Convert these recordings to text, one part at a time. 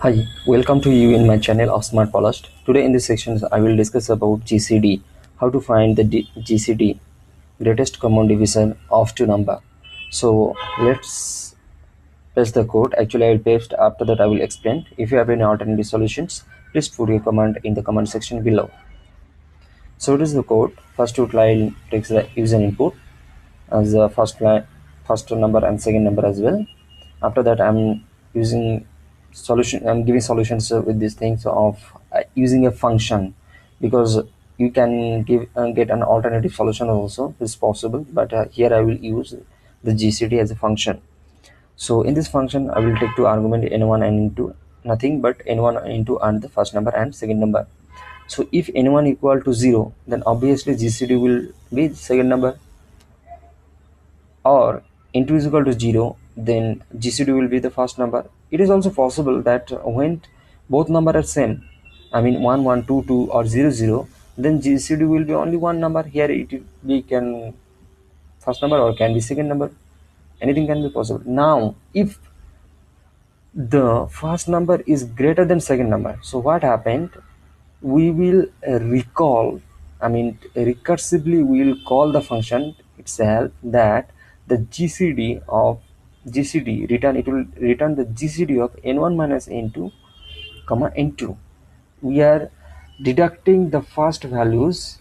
Hi, welcome to you in my channel of Smart Polished. Today in this section I will discuss about GCD, how to find the GCD, greatest common divisor of two number. So let's paste the code. Actually I will paste, after that I will explain. If you have any alternative solutions, please put your comment in the comment section below. So it is the code. First line takes the user input as the first number and second number as well. After that I'm using I'm giving solutions with these things of using a function, because you can get an alternative solution also is possible, but here I will use the GCD as a function. So in this function I will take two argument n1 and n2, nothing but n1 and n2 and the first number and second number. So if n1 equal to 0, then obviously GCD will be the second number, or n2 is equal to 0, then GCD will be the first number. It is also possible that when both number are same, I mean 1 1 2 2 or 0 0, then GCD will be only one number. Here it be can first number or can be second number, anything can be possible. Now if the first number is greater than second number, so what happened, we will recall, I mean recursively we will call the function itself that the GCD return, it will return the GCD of n1 minus n2 comma n2. We are deducting the first values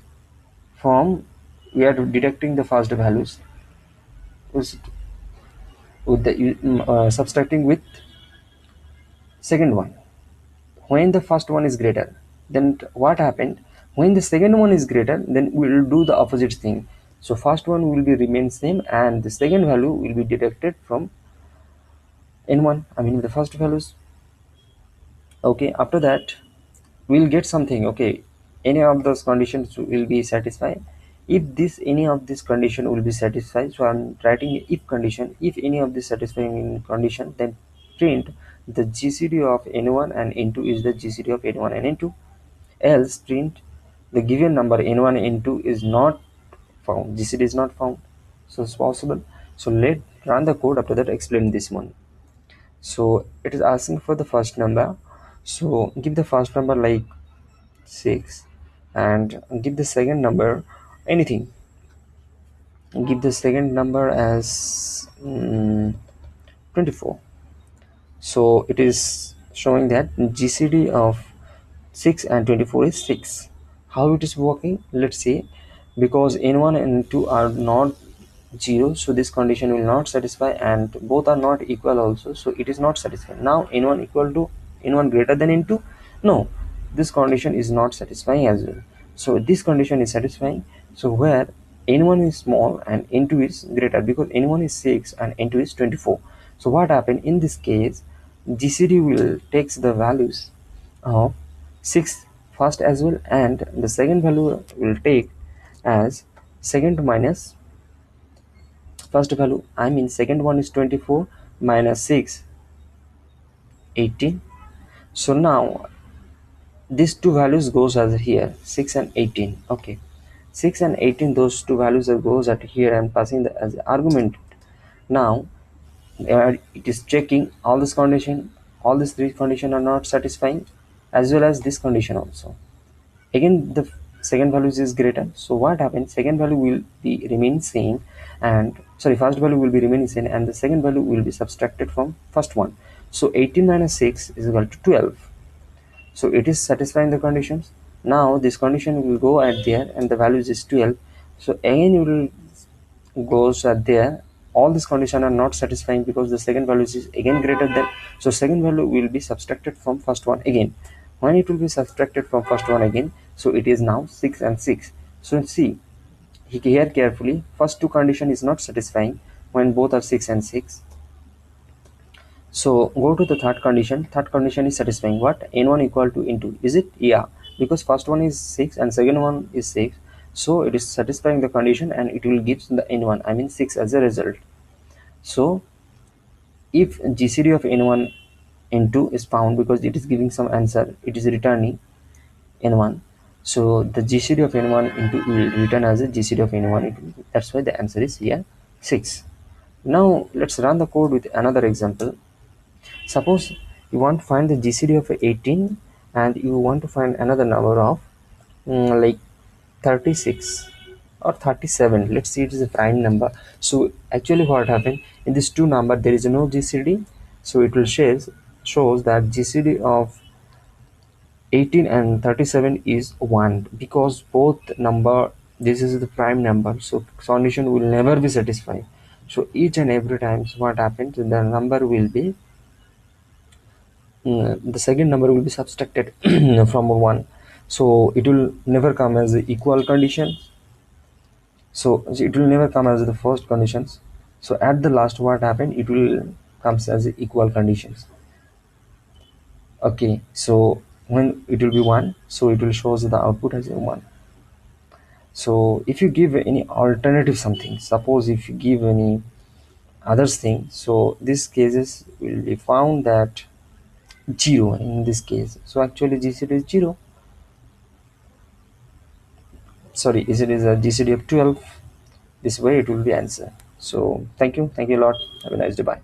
from, we are deducting the first values with, subtracting with second one. When the first one is greater, then what happened, when the second one is greater, then we will do the opposite thing. So first one will be remain same and the second value will be deducted from n1, I mean the first values. Okay, after that we'll get something. Okay, any of those conditions will be satisfied. If this any of this condition will be satisfied, so I'm writing a if condition. If any of this satisfying condition, then print the GCD of n1 and n2 is the GCD of n1 and n2. Else print the given number n1 n2 is not found, GCD is not found. So it's possible. So let run the code. After that explain this one. So it is asking for the first number, so give the first number like 6 and give the second number anything. Give the second number as 24. So it is showing that GCD of 6 and 24 is 6. How it is working, let's see. Because n1 and n2 are not 0, so this condition will not satisfy, and both are not equal also, so it is not satisfying. Now n1 equal to n1 greater than n2, no, this condition is not satisfying as well. So this condition is satisfying, so where n1 is small and n2 is greater, because n1 is 6 and n2 is 24. So what happened in this case, GCD will takes the values of 6 first as well, and the second value will take as second minus first value. I mean second one is 24 minus 6, 18. So now these two values goes as here 6 and 18. Okay, 6 and 18, those two values are goes at here and passing the as argument. Now it is checking all this condition, all these three condition are not satisfying, as well as this condition also. Again the second values is greater, so what happens, second value will be remain same, and sorry, first value will be remaining same and the second value will be subtracted from first one. So 18 minus 6 is equal to 12. So it is satisfying the conditions. Now this condition will go at there and the values is 12. So again you will goes at there, all these conditions are not satisfying because the second value is again greater than, so second value will be subtracted from first one again. When it will be subtracted from first one again, so it is now 6 and 6. So see here carefully, first two condition is not satisfying when both are 6 and 6. So go to the third condition. Third condition is satisfying. What, n1 equal to n2, is it? Yeah, because first one is 6 and second one is 6, so it is satisfying the condition and it will give the n1, I mean 6 as a result. So if GCD of n1 n2 is found, because it is giving some answer, it is returning n1, so the GCD of n1 n2 will return as a GCD of n1 n2. That's why the answer is here 6. Now let's run the code with another example. Suppose you want to find the GCD of 18 and you want to find another number of like 36 or 37. Let's see, it is a prime number. So actually what happened in this two number, there is no GCD, so it will shows that GCD of 18 and 37 is 1, because both number, this is the prime number, so condition will never be satisfied. So each and every time what happens, the number will be the second number will be subtracted from 1, so it will never come as the equal condition. So it will never come as the first conditions. So at the last what happened, it will comes as equal conditions. Okay, so when it will be 1, so it will shows the output as a 1. So if you give any alternative something, suppose if you give any others thing, so these cases will be found that 0 in this case. So actually GCD is 0. Sorry, is it is a GCD of 12. This way it will be answer. So thank you a lot. Have a nice day. Bye.